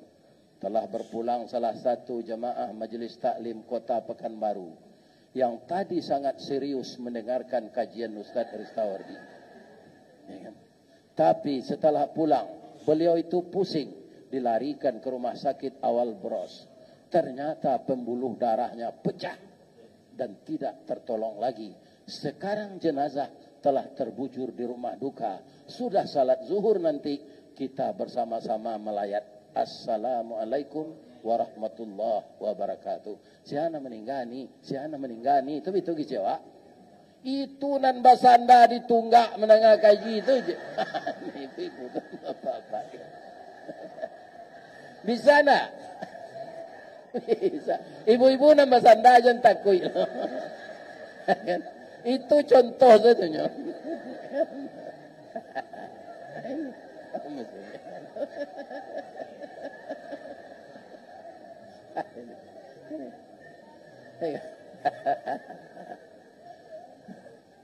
Telah berpulang salah satu jemaah majelis taklim Kota Pekanbaru yang tadi sangat serius mendengarkan kajian Ustaz Ristawardi. Ya kan? Tapi setelah pulang, beliau itu pusing, dilarikan ke rumah sakit Awal Bros. Ternyata pembuluh darahnya pecah dan tidak tertolong lagi. Sekarang jenazah telah terbujur di rumah duka. Sudah salat zuhur nanti kita bersama-sama melayat. Assalamualaikum warahmatullahi wabarakatuh. Siapa meninggali? Tapi itu kecewa. Itu nan basanda ditunggak menengah kaji itu je. Bisa nak? Bisa. Ibu-ibu nan basanda jangan takut. Itu contoh satunya.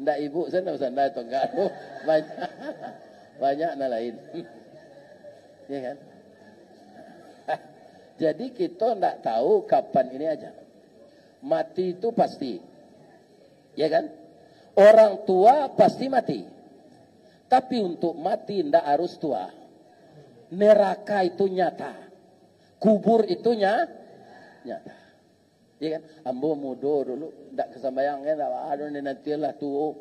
Ndak ibu sana basanda tonggak banyak na lain. Ya kan? Jadi kita ndak tahu kapan ini aja. Mati itu pasti. Ya kan? Orang tua pasti mati. Tapi untuk mati ndak harus tua. Neraka itu nyata. Kubur itu nyata. Ya kan? Ambo mudo dulu ndak kesambayang kan ada nanti lah tua.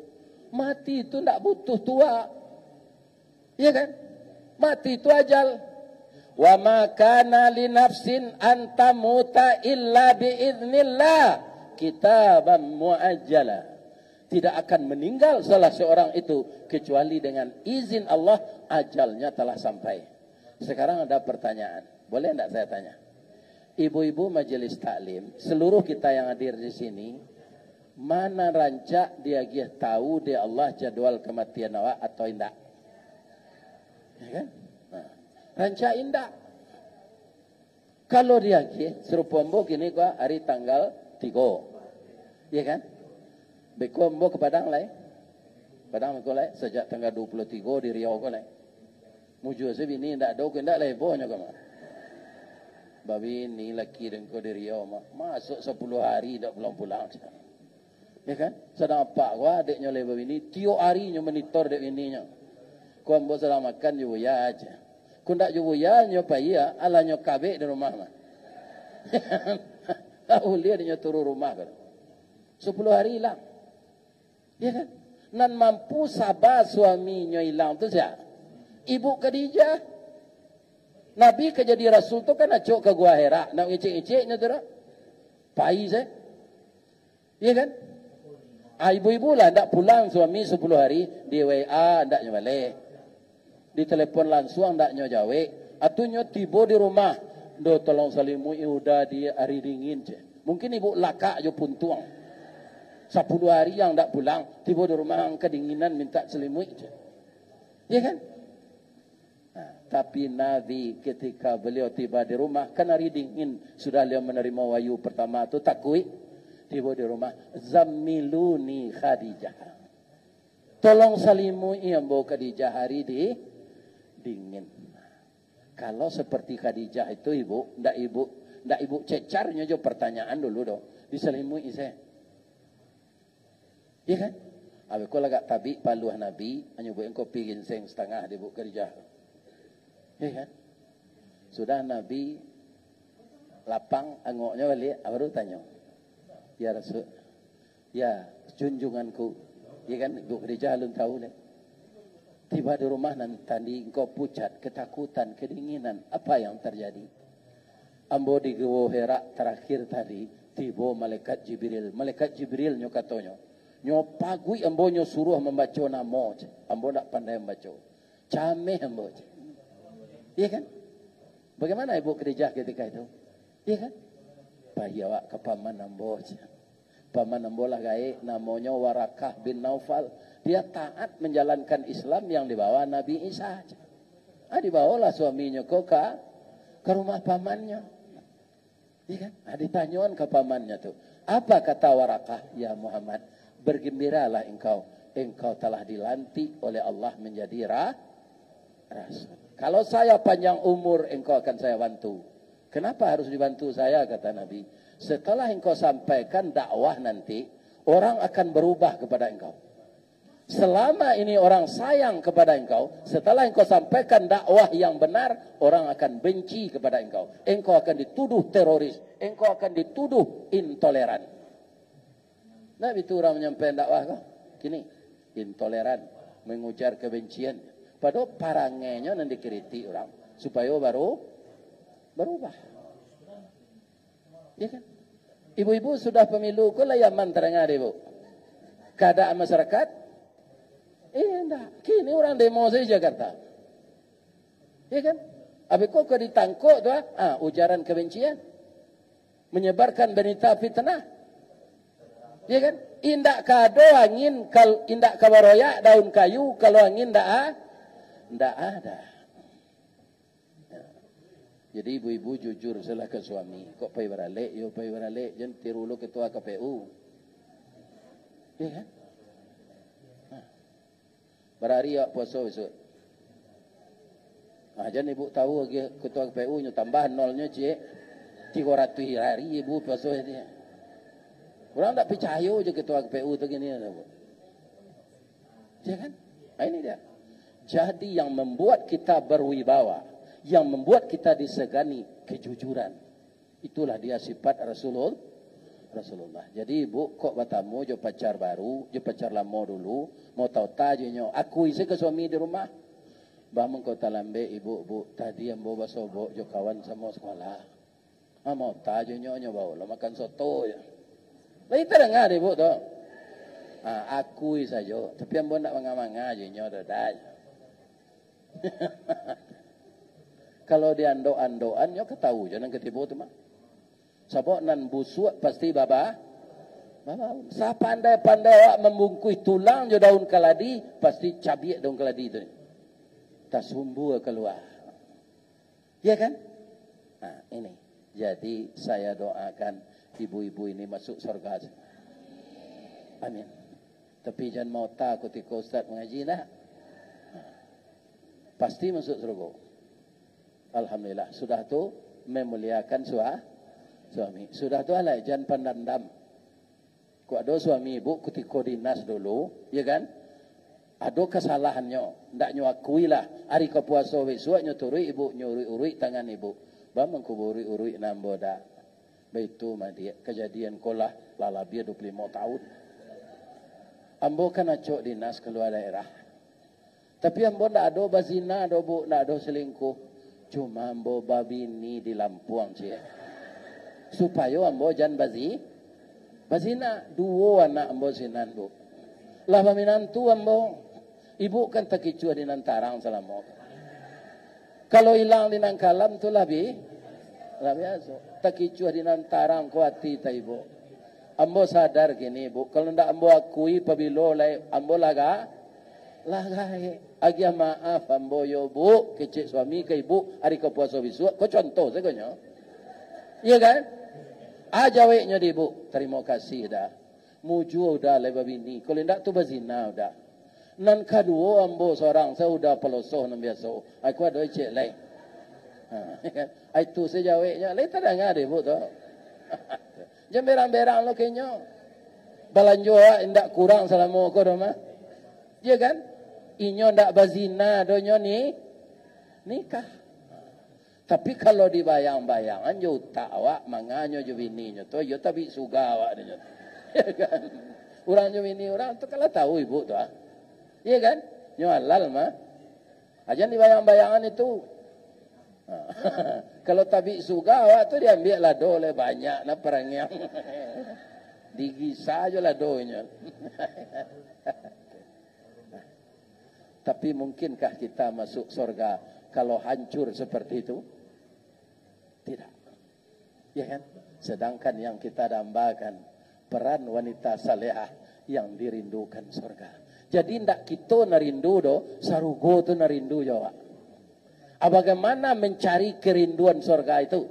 Mati itu ndak butuh tua. Ya kan? Mati itu ajal. Wa ma kana li nafsin an tamuta illa bi idznillah kitaban muajjala. Tidak akan meninggal salah seorang itu kecuali dengan izin Allah, ajalnya telah sampai. Sekarang ada pertanyaan. Boleh enggak saya tanya? Ibu-ibu majelis taklim, seluruh kita yang hadir di sini, mana rancak dia tahu dia Allah jadwal kematian awak atau tidak? Ya kan? Nah, rancak indah. Kalau dia serupa mbok ini gua hari tanggal 3. Ya kan? Beko mbok ke Padang lah. Padang ko lah sejak tanggal 23 di Riau ko lah. Muju sebini ndak do ndak lah bohnya ko mah. Babi ni laki dan ko di Riau mah masuk 10 hari dak pulang-pulang. Ya kan? Sedang apa gua adiknya lebar ini, tiap hari nyo monitor dek ininya. Kau ambo sedang makan jo ya aja. Kau ndak jo ya nyo paya, ala nyo kabe di rumah mah. Tahu dia nyo turu rumah kan. 10 hari hilang. Ya kan? Nan mampu sabar suaminya hilang tu siapa? Ibu Khadijah. Nabi ke jadi rasul tu kan acok ke gua Hira, nak ngecek-ngeceknya tu dah. Pai saya. Ya kan? Ibu-ibu lah ndak pulang suami 10 hari, di WA ndaknya balik. Di telepon langsung ndaknya jawe, atunya tiba di rumah. Do tolong salimu udah di hari dingin je. Mungkin ibu lakak jo puntuang. 10 hari yang ndak pulang, tiba di rumah yang kedinginan minta selimut je. Ya kan? Nah, tapi Nabi ketika beliau tiba di rumah, kan hari dingin, sudah beliau menerima wahyu pertama tu takui. Tiba di rumah, Zammiluni Khadijah. Tolong salimui ambo Khadijah hari di dingin. Kalau seperti Khadijah itu ibu, ndak ibu cecarnya jo pertanyaan dulu dong. Diselimui saya. Iya kan? Abi ko lagak tabi paluah Nabi, anyo bu engko pigin seng setengah di bu Khadijah. Iya kan? Sudah Nabi lapang angoknya balik, baru tanya. Ya Rasul, ya junjunganku, ya kan, Ibu Khadijah belum tahu deh. Tiba di rumah nanti engkau pucat, ketakutan, kedinginan, apa yang terjadi? Ambo di Gua Hira terakhir tadi, tiba malaikat Jibril nyo katanya, nyo pagui ambo nyo suruh membaca nama, ambo tak pandai membaca, cameh ambo, iya kan? Bagaimana Ibu Khadijah ketika itu? Iya kan? Bayawa ke paman ambo. Paman ambo lah gae namanya Warakah bin Naufal. Dia taat menjalankan Islam yang dibawa Nabi Isa. Dibawalah suaminya ke rumah pamannya. Iya kan? Ditanyakan ke pamannya tuh. Apa kata Warakah? Ya Muhammad, bergembiralah engkau. Engkau telah dilantik oleh Allah menjadi rasul. Kalau saya panjang umur, engkau akan saya bantu. Kenapa harus dibantu saya, kata Nabi? Setelah engkau sampaikan dakwah nanti, orang akan berubah kepada engkau. Selama ini orang sayang kepada engkau, setelah engkau sampaikan dakwah yang benar, orang akan benci kepada engkau. Engkau akan dituduh teroris, engkau akan dituduh intoleran. Nabi itu orang menyampaikan dakwah kau. Kini, intoleran, mengujar kebencian. Padahal parangenya nanti dikritik orang, supaya baru berubah. Ya kan? Ibu-ibu sudah pemilu ko layaman terengah ibu. Keadaan masyarakat? Enggak. Kini orang demo di Jakarta. Ya kan? Habis kok ditangkuk tu ujaran kebencian. Menyebarkan berita fitnah. Ya kan? Indak kado angin kal indak kabaroyak daun kayu kalau angin ndak ada. Jadi ibu-ibu jujur salah ke suami. Kok pai beralik, yo pai beralik, jangan tiru lo ketua KPU. Ya kan? Berhari ya puasa besok. Jangan ibu tahu lagi ketua KPU nyo tambah nolnya cik. 300 hari ibu puasa dia. Orang tak percaya je ketua KPU tu gini. Ya kan? Ini dia. Jadi yang membuat kita berwibawa, yang membuat kita disegani kejujuran. Itulah dia sifat Rasulullah. Jadi ibu kok batamu jo pacar baru, jo pacar lama dulu, mau tahu tajanya, aku isi ke suami di rumah. Bang kau talambe ibu tadi yang bawa sobo jo kawan sama sekolah. Mau tajanya nyo bawa lo makan soto ya. Lagi terdengar ibu tu. Aku saja, tapi yang nak mangga-mangga je nyo dadai. Kalau dia ando-andoan, nyo ketahu jangan ketipu tu mah. Sebab nan busuk pasti baba. Sa pandai-pandai awak membungkus tulang je daun keladi, pasti cabiak daun keladi tu. Tak sumbu keluar. Ya kan? Ini. Jadi saya doakan ibu-ibu ini masuk surga. Amin. Tapi jangan mau takut ketika Ustaz mengaji lah. Pasti masuk surga. Alhamdulillah. Sudah tu memuliakan suami. Sudah tu lah jangan pandandam. Kok ada suami ibu ketika dinas dulu, ya kan? Ada kesalahannya, ndak nyo akui lah. Hari ke puasa besok nyo turui ibu nyuri-uri tangan ibu. Bang kuburi-uri nambo dah. Begitu mah dia kejadian kolah lalabia 25 tahun. Ambo kan acok dinas keluar daerah. Tapi ambo ndak ada bazina, ada bu, ndak ada selingkuh. Cuma ambo babini di Lampuang cie. Supaya ambo jangan bazina. Dua anak ambo sinan bu. Lah paminantu ambo. Ibu kan takicua di Nantarang selama. Kalau hilang di Nangkalam tu lebih biasa. Takicua di Nantarang kuati ta ibu. Ambo sadar gini ibu. Kalau ndak ambo akui pabilo lai ambo lagai. Agi maaf ambo yo bu. Kecik suami ke ibu. Hari ke puasa bisu. Kau contoh segonya. Iya kan? Ajaweknya di ibu. Terima kasih dah. Muju udah lebar bini. Kalau ndak tu bazina udah. Nan kedua ambo seorang saya udah pelosoh nan biasa. Aku ada cek lain. Itu sejawabnya. Lain tak dengar deh bu tu. Jangan berang-berang lo kayaknya. Balanjo ndak kurang selama kau doma. Ya kan? Inyo ndak bazina donyo ni nikah. Tapi kalau dibayang-bayangan yo tak awak manganyo jo bininya tu yo tapi suga awak dia. Ya kan? Orang jo bini orang tu kalau tahu ibu tu. Iya kan? Nyo halal mah. Ajan dibayang-bayangan itu. Kalau tabi suga awak tu diambil lado oleh banyak na perang yang digisa aja ladonya. Tapi mungkinkah kita masuk surga kalau hancur seperti itu? Tidak. Ya kan? Sedangkan yang kita dambakan peran wanita salehah yang dirindukan surga. Jadi ndak kita narindu do, sarugo tu narindu Jawa. Bagaimana mencari kerinduan surga itu?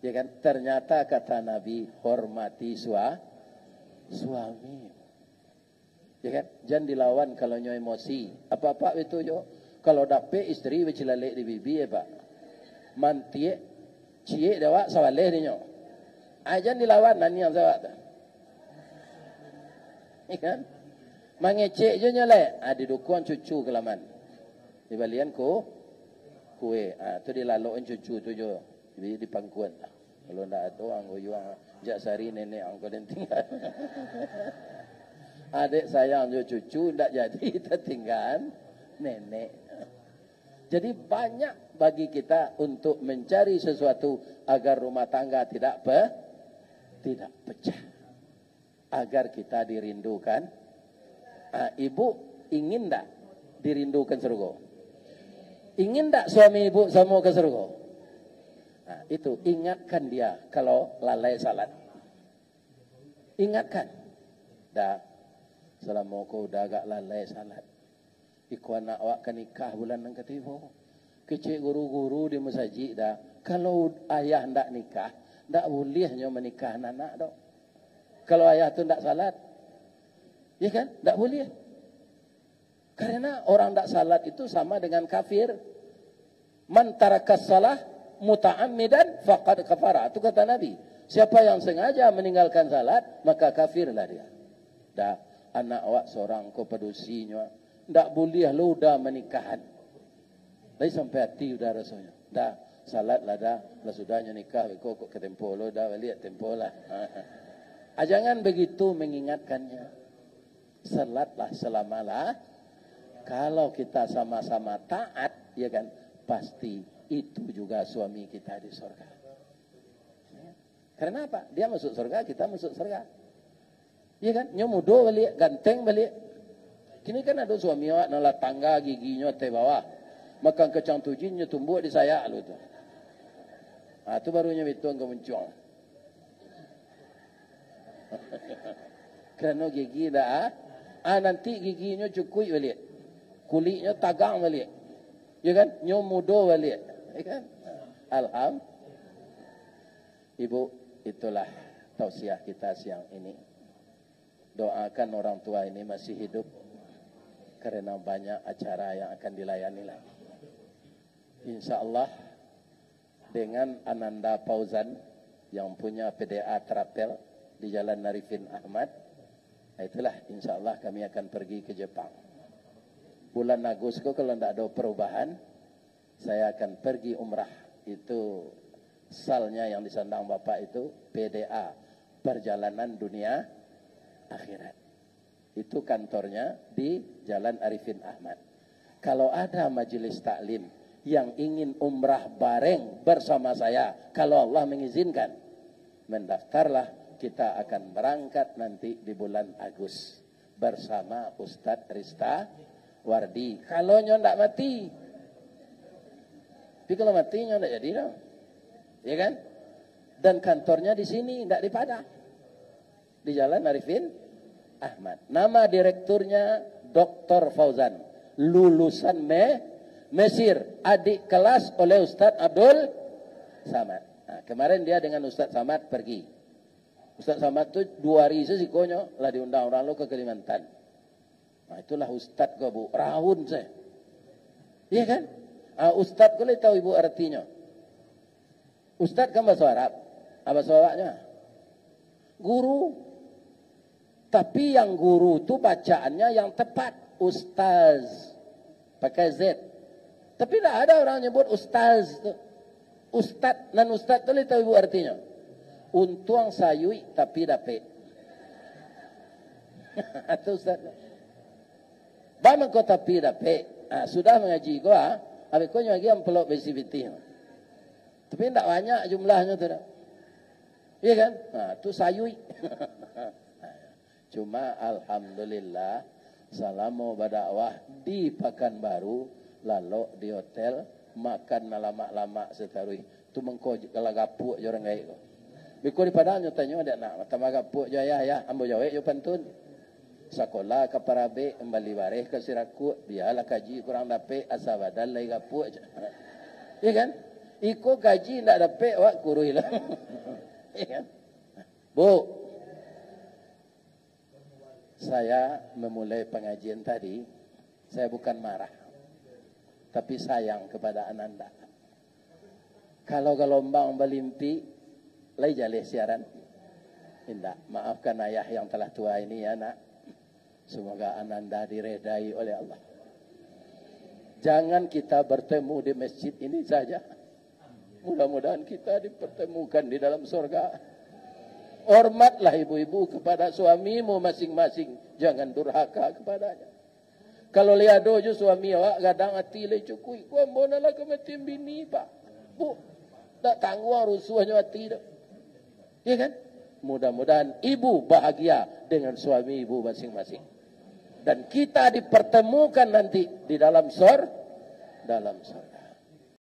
Ya kan? Ternyata kata Nabi, hormati suami. Ya kan? Jangan dilawan kalau nyo emosi. Apa-apa itu yo. Kalau dapet istri bercilalek di bibi ya pak. Mantie, cie dewa sawaleh ni nyo. Jangan dilawan nani yang sawat. Ya kan? Mangecek je nyale. Di dukuan cucu kelaman. Di balian kue. Tu dilaloin cucu tu jo. Di pangkuan. Kalau ndak ada anggo yuang jak sari nenek anggo den tinggal. Adik sayang jo cucu ndak jadi tertinggal nenek. Jadi banyak bagi kita untuk mencari sesuatu agar rumah tangga tidak pecah. Agar kita dirindukan. Ibu ingin tak dirindukan surga? Ingin tak suami ibu sama ke surga? Itu ingatkan dia kalau lalai salat. Ingatkan. Dah selama kau dah agak lalai salat. Iku anak awak kan nikah bulan yang ketiga. Kecik guru-guru di masjid dah. Kalau ayah ndak nikah, ndak bolehnya menikah anak dok. Kalau ayah tu ndak salat. Ya kan? Tak boleh. Karena orang tak salat itu sama dengan kafir. Man tarakas salah muta'ammidan faqad kafara. Itu kata Nabi. Siapa yang sengaja meninggalkan salat, maka kafirlah dia. Dah anak awak seorang kau pedusinya. Tak boleh lu dah menikahan. Dah sampai hati udah rasanya. Dah salat lah dah. Lah sudahnya nikah. Kau ke tempo lu dah balik tempo lah. Jangan begitu mengingatkannya. Salatlah selamalah. Kalau kita sama-sama taat, ya kan, pasti itu juga suami kita di surga. Karena apa? Dia masuk surga, kita masuk surga. Ya kan? Nyomudo balik, ganteng balik. Kini kan ada suami awak nolak tangga giginya te bawah. Makan kacang tujinnya tumbuh di saya lu tu. Itu barunya itu engkau mencuang. Kerana gigi dah. Nanti giginya cukui balik. Kulitnya tagang balik. Ya kan? Nyomudo balik. Ya kan? Alhamdulillah. Ibu, itulah tausiah kita siang ini. Doakan orang tua ini masih hidup. Karena banyak acara yang akan dilayani lagi. InsyaAllah dengan Ananda Fauzan yang punya PDA Terapel di Jalan Arifin Ahmad. Nah, itulah insya Allah kami akan pergi ke Jepang. Bulan Agustus kalau tidak ada perubahan, saya akan pergi umrah. Itu salnya yang disandang Bapak itu PDA, Perjalanan Dunia Akhirat. Itu kantornya di Jalan Arifin Ahmad. Kalau ada majelis taklim yang ingin umrah bareng bersama saya, kalau Allah mengizinkan, mendaftarlah. Kita akan berangkat nanti di bulan Agustus bersama Ustadz Rista Wardi. Kalau nyo ndak mati, tapi kalau mati nyo ndak jadi dong, ya kan? Dan kantornya di sini, ndak di Padang, di Jalan Arifin Ahmad. Nama direkturnya Dr. Fauzan, lulusan Mesir, adik kelas oleh Ustadz Abdul Samad. Nah, kemarin dia dengan Ustadz Samad pergi. Ustadz Samad itu 2 hari sesikonyo lah diundang orang lo ke Kalimantan. Nah, itulah Ustadz kau bu, rahun saya. Iya kan? Ustadz kau tahu ibu artinya. Ustadz kan bahasa Arab. Apa bahasa guru. Tapi yang guru itu bacaannya yang tepat. Ustaz. Pakai Z. Tapi tidak ada orang nyebut Ustaz. Ustadz dan Ustadz kau tahu ibu artinya. Untuang sayui tapi dapet. Atau Ustaz. Bagaimana kau tapi dapet? Sudah mengaji kau, habis kau lagi yang peluk BCBT. Tapi tidak banyak jumlahnya tu. Iya kan? Itu sayui. Cuma alhamdulillah salamu berdakwah di Pekanbaru, lalu di hotel makan lama-lama setarui. Tu mengko kalau gapuk je orang gaik ko. Biko di Padang nyo tanyo ada nak mata magapuk je ya ambo jawe yo pantun. Sekolah ke Parabe kembali bareh ke Siraku, biarlah kaji kurang dapat asa badal lagi gapuk je. Iya kan? Iko gaji ndak dapat wak kurui lah. Iya kan? Bu, saya memulai pengajian tadi, saya bukan marah, tapi sayang kepada Ananda. Kalau gelombang melimpi, lai jalih siaran. Indah, maafkan ayah yang telah tua ini ya nak. Semoga Ananda diredai oleh Allah. Jangan kita bertemu di masjid ini saja. Mudah-mudahan kita dipertemukan di dalam surga. Hormatlah ibu-ibu kepada suamimu masing-masing. Jangan durhaka kepadanya. Kalau lihat dojo suami awak gadang hati le cukui. Kau mana lah kematian bini pak. Bu, tak tangguh rusuhnya hati dah. Ya kan? Mudah-mudahan ibu bahagia dengan suami ibu masing-masing. Dan kita dipertemukan nanti di dalam surga.